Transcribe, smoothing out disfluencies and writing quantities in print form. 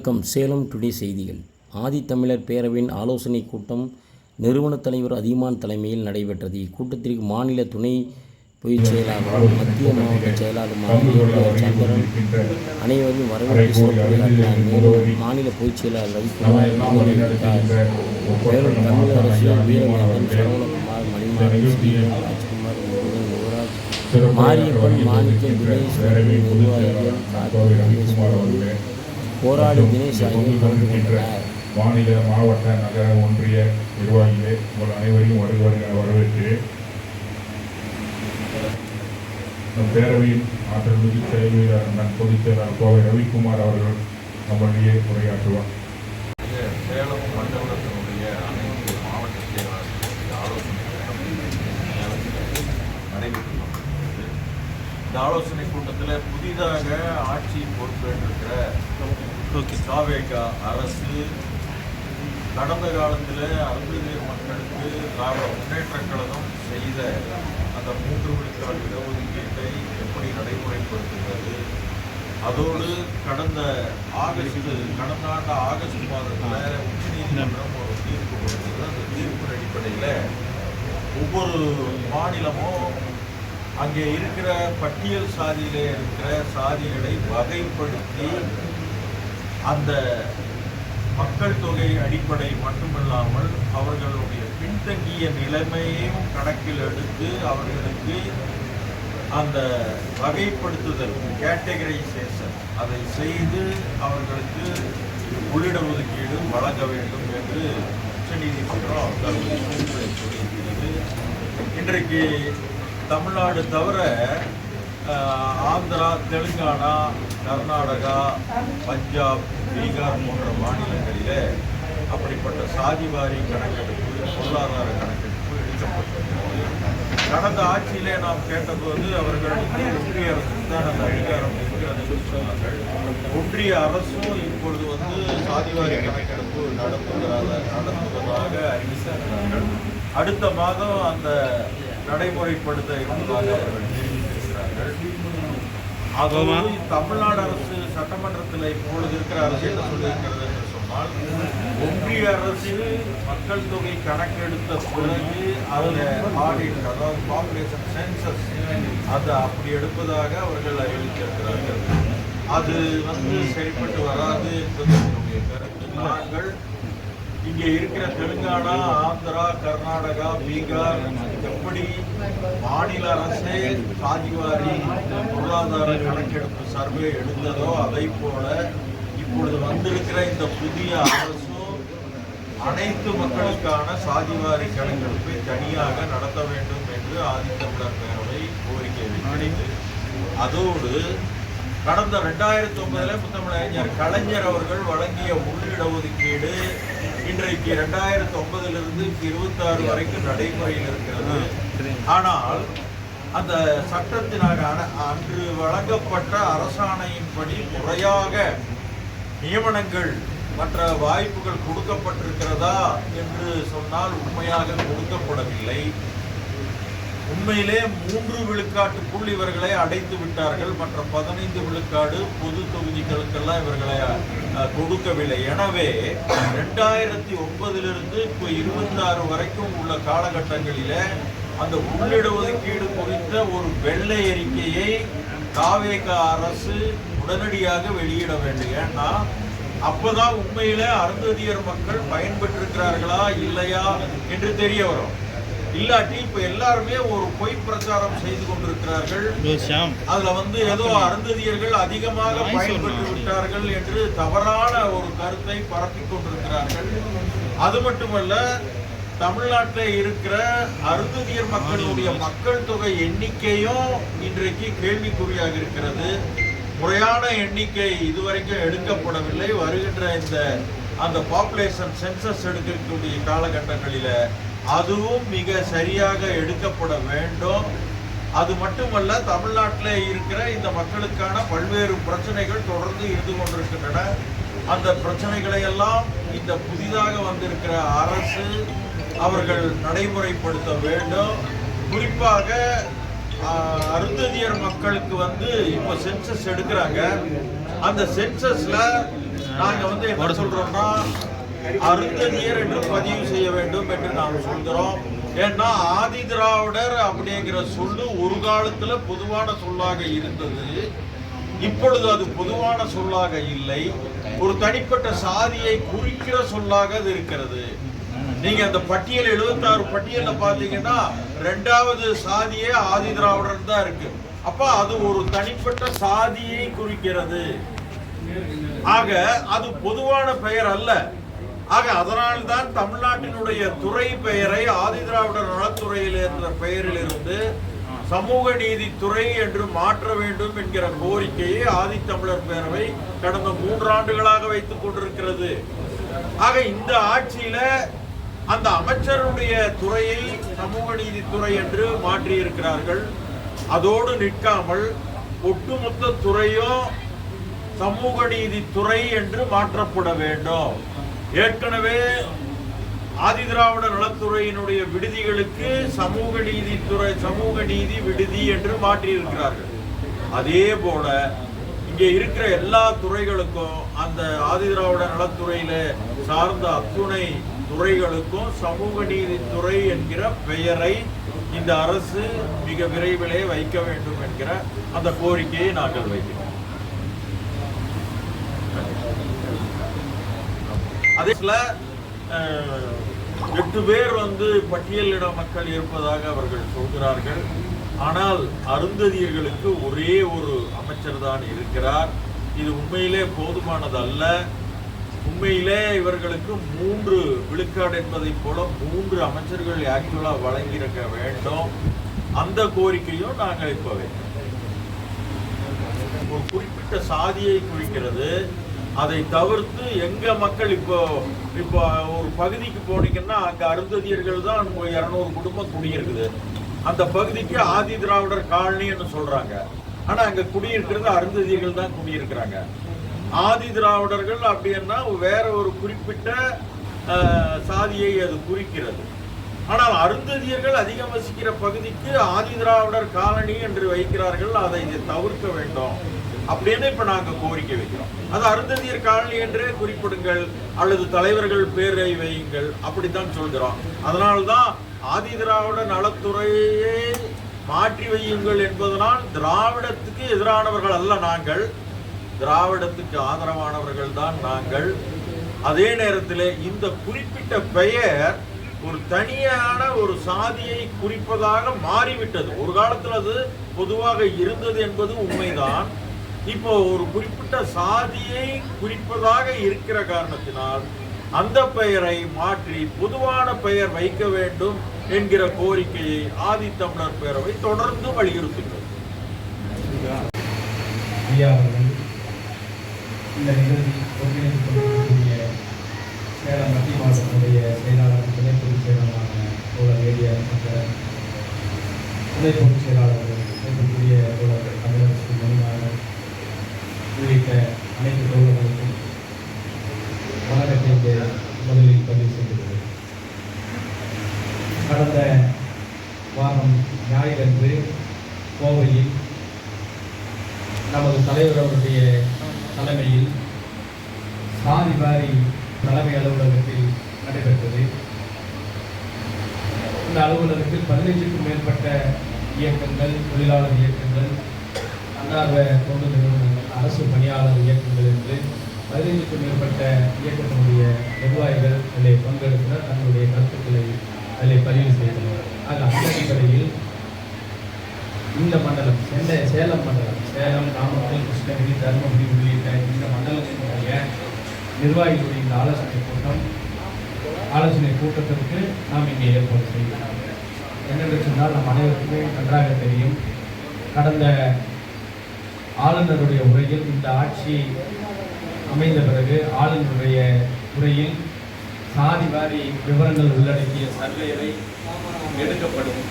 வணக்கம். சேலம் டுடே செய்திகள். ஆதித்தமிழர் பேரவையின் ஆலோசனைக் கூட்டம் நிறுவனத் தலைவர் அதியமான் தலைமையில் நடைபெற்றது. இக்கூட்டத்திற்கு மாநில துணை பொதுச் செயலாளரும் மத்திய மாவட்ட செயலாளருமான சந்திரன் அனைவரும் வரவேற்பு சிறப்புரையாற்றினார். மேலும் மாநில பொதுச் செயலாளர் ரவிக்குமார் மேலும் தமிழக அரசு வீரவேந்தன், சரவணகுமார், மணிமாறன், ஸ்ரீரன், ராஜ்குமார், முருகன், யுவராஜ், மாரியப்பன், மாணிக்கம், தினேஷ், நிர்வாகிகள், போராளி தினேஷ் ஆகியோர் கலந்து கொண்டனர். மாநில, மாவட்ட, நகர, ஒன்றிய நிர்வாகிகளே, உங்கள் அனைவரையும் வரவேற்கிறேன். நம் பேரவையின் ஆற்றல் மிகு செயல்வீரர் பொதுச் செயலாளர் கோவை ரவிக்குமார் அவர்கள் நம்முடைய உரையாற்றுவார். சேலம் மண்டலத்தினுடைய அனைத்து மாவட்ட செயலாளர்களுடைய ஆலோசனை நடைபெற்று இந்த ஆலோசனை கூட்டத்தில் புதிதாக ஆட்சி பொறுப்பேற்றிருக்கிற தாவேகா அரசு கடந்த காலத்தில் அருந்ததியர் மக்களுக்கு திராவிட முன்னேற்றக் கழகம் செய்த அந்த 3 விழுக்காடு இடஒதுக்கீட்டை எப்படி நடைமுறைப்படுத்துகிறது, அதோடு கடந்த ஆண்டு ஆகஸ்ட் மாதத்தில் உச்சநீதிமன்றம் ஒரு தீர்ப்பு கொடுத்தது. அந்த தீர்ப்பின் அடிப்படையில் ஒவ்வொரு மாநிலமும் அங்கே இருக்கிற பட்டியல் சாதியிலே இருக்கிற சாதிகளை வகைப்படுத்தி அந்த மக்கள் தொகை அடிப்படை மட்டுமில்லாமல் அவர்களுடைய பின்தங்கிய நிலைமையையும் கணக்கில் எடுத்து அவர்களுக்கு அந்த வகைப்படுத்துதல் கேட்டகரைசேஷன் அதை செய்து அவர்களுக்கு உள்ளிட ஒதுக்கீடு வழங்க வேண்டும் என்று உச்சநீதிமன்றம் தன்னுடைய தீர்ப்பை சொல்லியிருக்கிறது. இன்றைக்கு தமிழ்நாடு தவிர ஆந்திரா, தெலுங்கானா, கர்நாடகா, பஞ்சாப், பீகார் போன்ற மாநிலங்களில் அப்படிப்பட்ட சாதிவாரி கணக்கெடுப்பு, பொருளாதார கணக்கெடுப்பு எடுக்கப்பட்டிருக்கிறது. கடந்த ஆட்சியிலே நாம் கேட்டபோது அவர்கள் ஒன்றிய அரசுக்கு தான் அந்த அதிகாரம் இருக்கிறது என்று சொன்னார்கள். ஒன்றிய அரசும் இப்பொழுது சாதிவாரி கணக்கெடுப்பு நடத்துவதாக அறிவித்திருக்கிறார்கள். அடுத்த மாதம் அந்த நடைமுறைப்படுத்த இருப்பதாக அவர்கள் தெரிவித்திருக்கிறார்கள். அதுவும் தமிழ்நாடு அரசு சட்டமன்றத்தில் இப்பொழுது இருக்கிற அரசு என்ன சொல்லியிருக்கிறது என்று சொன்னால், ஒன்றிய அரசு மக்கள் தொகை கணக்கெடுத்த பிறகு அதில் ஆடிட், அதாவது பாப்புலேஷன் சென்சஸ், அது அப்படி எடுப்பதாக அவர்கள் அறிவித்திருக்கிறார்கள். அது சரிப்பட்டு வராது என்பது என்னுடைய கருத்து. நாங்கள் இங்கே இருக்கிற தெலுங்கானா, ஆந்திரா, கர்நாடகா, பீகார் எப்படி மாநில அரசே சாதிவாரி பொருளாதார கணக்கெடுப்பு சர்வே எடுத்ததோ அதை போல இப்பொழுது வந்திருக்கிற இந்த புதிய அரசும் அனைத்து மக்களுக்கான சாதிவாரி கணக்கெடுப்பை தனியாக நடத்த வேண்டும் என்று ஆதித்தமிழர் பேரவை கோரிக்கை வைக்கிறது. அதோடு கடந்த 2009 முத்தமிழறிஞர் கலைஞர் அவர்கள் வழங்கிய உள்ளிட ஒதுக்கீடு இன்றைக்கு 2009 26 வரைக்கும் நடைமுறையில் இருக்கிறது. ஆனால் அந்த சட்டத்தினாக அன்று வழங்கப்பட்ட அரசாணையின்படி முறையாக நியமனங்கள் மற்ற வாய்ப்புகள் கொடுக்கப்பட்டிருக்கிறதா என்று சொன்னால் உண்மையாக கொடுக்கப்படவில்லை. உண்மையிலே 3 விழுக்காட்டுக்குள் இவர்களை அடைத்து விட்டார்கள். மற்ற 15 விழுக்காடு பொது தொகுதிகளுக்கெல்லாம் இவர்களை கொடுக்கவில்லை. எனவே 2009 இப்போ 26 வரைக்கும் உள்ள காலகட்டங்களில அந்த உள்ளிட ஒதுக்கீடு குறித்த ஒரு வெள்ளை அறிக்கையை தாவேகா அரசு உடனடியாக வெளியிட வேண்டும். ஏன்னா அப்பதான் உண்மையிலே அருந்ததியர் மக்கள் பயன்பெற்றிருக்கிறார்களா இல்லையா என்று தெரிய வரும். இல்லாட்டி இப்ப எல்லாருமே ஒரு பொய் பிரச்சாரம் செய்து கொண்டிருக்கிறார்கள். அதுல ஏதோ அருந்ததியர்கள் அதிகமாக பயன்பெற்று விட்டார்கள் என்று தவறான ஒரு கருத்தை பரப்பிக் கொண்டிருக்கிறார்கள். அது மட்டுமல்ல, தமிழ்நாட்டில் இருக்கிற அருந்ததியர் மக்களுடைய மக்கள் தொகை எண்ணிக்கையும் இன்றைக்கு கேள்விக்குறியாக இருக்கிறது. முறையான எண்ணிக்கை இதுவரைக்கும் எடுக்கப்படவில்லை. வருகின்ற அந்த பாப்புலேஷன் சென்சஸ் எடுக்கக்கூடிய காலகட்டங்களில் அதுவும் மிக சரியாக எடுக்கப்பட வேண்டும். அது மட்டுமல்ல, தமிழ்நாட்டில் இருக்கிற இந்த மக்களுக்கான பல்வேறு பிரச்சனைகள் தொடர்ந்து இருந்து கொண்டிருக்கின்றன. அந்த பிரச்சனைகளை எல்லாம் இந்த புதிதாக வந்திருக்கிற அரசு அவர்கள் நடைமுறைப்படுத்த வேண்டும். குறிப்பாக அருந்ததியர் மக்களுக்கு இப்போ சென்சஸ் எடுக்கிறாங்க. அந்த சென்சஸ்ல நாங்க என்ன சொல்றோம்னா அருந்ததியர் என்று பதிவு செய்ய வேண்டும் என்று நாம் சொல்கிறோம். ஏன்னா ஆதி திராவிடர் அப்படிங்கிற சொல்லு ஒரு காலத்துல பொதுவான சொல்லாக இருந்தது. இப்பொழுது அது பொதுவான சொல்லாக இல்லை, ஒரு தனிப்பட்ட சாதியை குறிக்கிற சொல்லாக அது இருக்கிறது. நீங்க அந்த பட்டியல் 76 பட்டியல பாத்தீங்கன்னா 2வது சாதியே ஆதி திராவிடர் தான் இருக்கு. அப்ப அது ஒரு தனிப்பட்ட சாதியை குறிக்கிறது. ஆக அது பொதுவான பெயர் அல்ல. ஆக அதனால்தான் தமிழ்நாட்டினுடைய துறை பெயரை ஆதி திராவிடர் நலத்துறையில் என்ற பெயரிலிருந்து சமூக நீதித்துறை என்று மாற்ற வேண்டும் என்கிற கோரிக்கையை ஆதித்தமிழர் பேரவை கடந்த 3 ஆண்டுகளாக வைத்துக் கொண்டிருக்கிறது. ஆக இந்த ஆட்சியில அந்த அமைச்சருடைய துறையை சமூக நீதித்துறை என்று மாற்றி இருக்கிறார்கள். அதோடு நிற்காமல் ஒட்டுமொத்த துறையும் சமூக நீதித்துறை என்று மாற்றப்பட வேண்டும். ஏற்கனவே ஆதி திராவிட நலத்துறையினுடைய விடுதிகளுக்கு சமூக நீதித்துறை சமூக நீதி விடுதி என்று மாற்றியிருக்கிறார்கள். அதே போல இங்கே இருக்கிற எல்லா துறைகளுக்கும் அந்த ஆதி திராவிட நலத்துறையில சார்ந்த அத்துணை துறைகளுக்கும் சமூக நீதித்துறை என்கிற பெயரை இந்த அரசு மிக விரைவிலே வைக்க வேண்டும் என்கிற அந்த கோரிக்கையை நாங்கள் வைக்கிறோம். அதே 8 பேர் பட்டியலிட மக்கள் இருப்பதாக அவர்கள் சொல்கிறார்கள். ஆனால் அருந்ததியர்களுக்கு ஒரே ஒரு அமைச்சர் தான் இருக்கிறார். இது உண்மையிலே போதுமானது அல்ல. உண்மையிலே இவர்களுக்கு 3 விழுக்காடு என்பதை போல 3 அமைச்சர்கள் ஆக்சுவலா வழங்கியிருக்க வேண்டும். அந்த கோரிக்கையும் நாங்கள் இப்போ வைக்கிறோம். ஒரு குறிப்பிட்ட சாதியை குறிக்கிறது. அதை தவிர்த்து எங்க மக்கள் இப்போ ஒரு பகுதிக்கு போனீங்கன்னா அங்க அருந்ததியர்கள் தான் 200 குடும்பம் குடியிருக்குது. அந்த பகுதிக்கு ஆதி திராவிடர் காலனின்னு சொல்றாங்க. ஆனா அங்க குடியிருக்கிறது அருந்ததியர்கள் தான் குடியிருக்கிறாங்க. ஆதி திராவிடர்கள் அப்படின்னா வேற ஒரு குறிப்பிட்ட சாதியை அது குறிக்கிறது. ஆனால் அருந்ததியர்கள் அதிகம் வசிக்கிற பகுதிக்கு ஆதி திராவிடர் காலனி என்று வைக்கிறார்கள். அதை தவிர்க்க வேண்டும் அப்படின்னு இப்ப நாங்க கோரிக்கை வைக்கிறோம். அது அருந்ததியர் காலனி என்றே குறிப்பிடுங்கள் அல்லது தலைவர்கள் பேரை வையுங்கள், அப்படித்தான் சொல்கிறோம். அதனால்தான் ஆதி திராவிட நலத்துறையை மாற்றி வையுங்கள் என்பதனால் திராவிடத்துக்கு எதிரானவர்கள் அல்ல நாங்கள், திராவிடத்துக்கு ஆதரவானவர்கள் தான் நாங்கள். அதே நேரத்தில் இந்த குறிப்பிட்ட பெயர் ஒரு தனியான ஒரு சாதியை குறிப்பதாக மாறிவிட்டது. ஒரு காலத்தில் அது பொதுவாக இருந்தது என்பது உண்மைதான். இப்போ ஒரு குறிப்பிட்ட சாதியை குறிப்பதாக இருக்கிற காரணத்தினால் அந்த பெயரை மாற்றி பொதுவான பெயர் வைக்க வேண்டும் என்கிற கோரிக்கையை ஆதித்தமிழர் பேரவை தொடர்ந்து வலியுறுத்துகிறது. இந்த நிகழ்ச்சி ஒருங்கிணைத்துக் கொண்டிருக்கக்கூடிய சேலம் மத்திய மாவட்டத்தினுடைய செயலாளர், துணை பொதுச் செயலாளரான தோழர் ஏடிஆர் சங்கர், துணை பொதுச் செயலாளர்கள், இருக்கக்கூடிய தோழர்கள் தமிழரசு மணிமாறன் உள்ளிட்ட அனைத்து தோழர்களுக்கும் வணக்கத்தை முதலில் பதிவு செய்கிறது. கடந்த வாரம் ஞாயிறன்று கோவையில் நமது தலைவர் அவருடைய தலைமையில் சாதி வாரி தலைமை அலுவலகத்தில் நடைபெற்றது. இந்த அலுவலகத்தில் 15க்கும் மேற்பட்ட இயக்கங்கள், தொழிலாளர் இயக்கங்கள், தன்னார்வ தொண்டு நிறுவனங்கள், அரசு பணியாளர் இயக்கங்கள் என்று 15க்கும் மேற்பட்ட இயக்கத்தினுடைய நிர்வாகிகள் அதில் பங்கெடுத்தனர். தங்களுடைய கருத்துக்களை அதில் பதிவு செய்தனர். அந்த அடிப்படையில் இந்த மண்டலம் சேலம் மண்டலம், சேலம், நாமக்கல், கிருஷ்ணகிரி, தருமபுரி உள்ளிட்ட இந்த மண்டலத்தினுடைய நிர்வாகிகளுடைய இந்த ஆலோசனை கூட்டத்திற்கு நாம் இங்கே ஏற்பாடு செய்கிறோம். என்னென்று சொன்னால் நம் அனைவருக்குமே நன்றாக தெரியும், கடந்த ஆளுநருடைய உரையில் இந்த ஆட்சி அமைந்த பிறகு ஆளுநருடைய உரையில் சாதி வாரி விவரங்கள் உள்ளடக்கிய சர்வேவை எடுக்கப்படும்.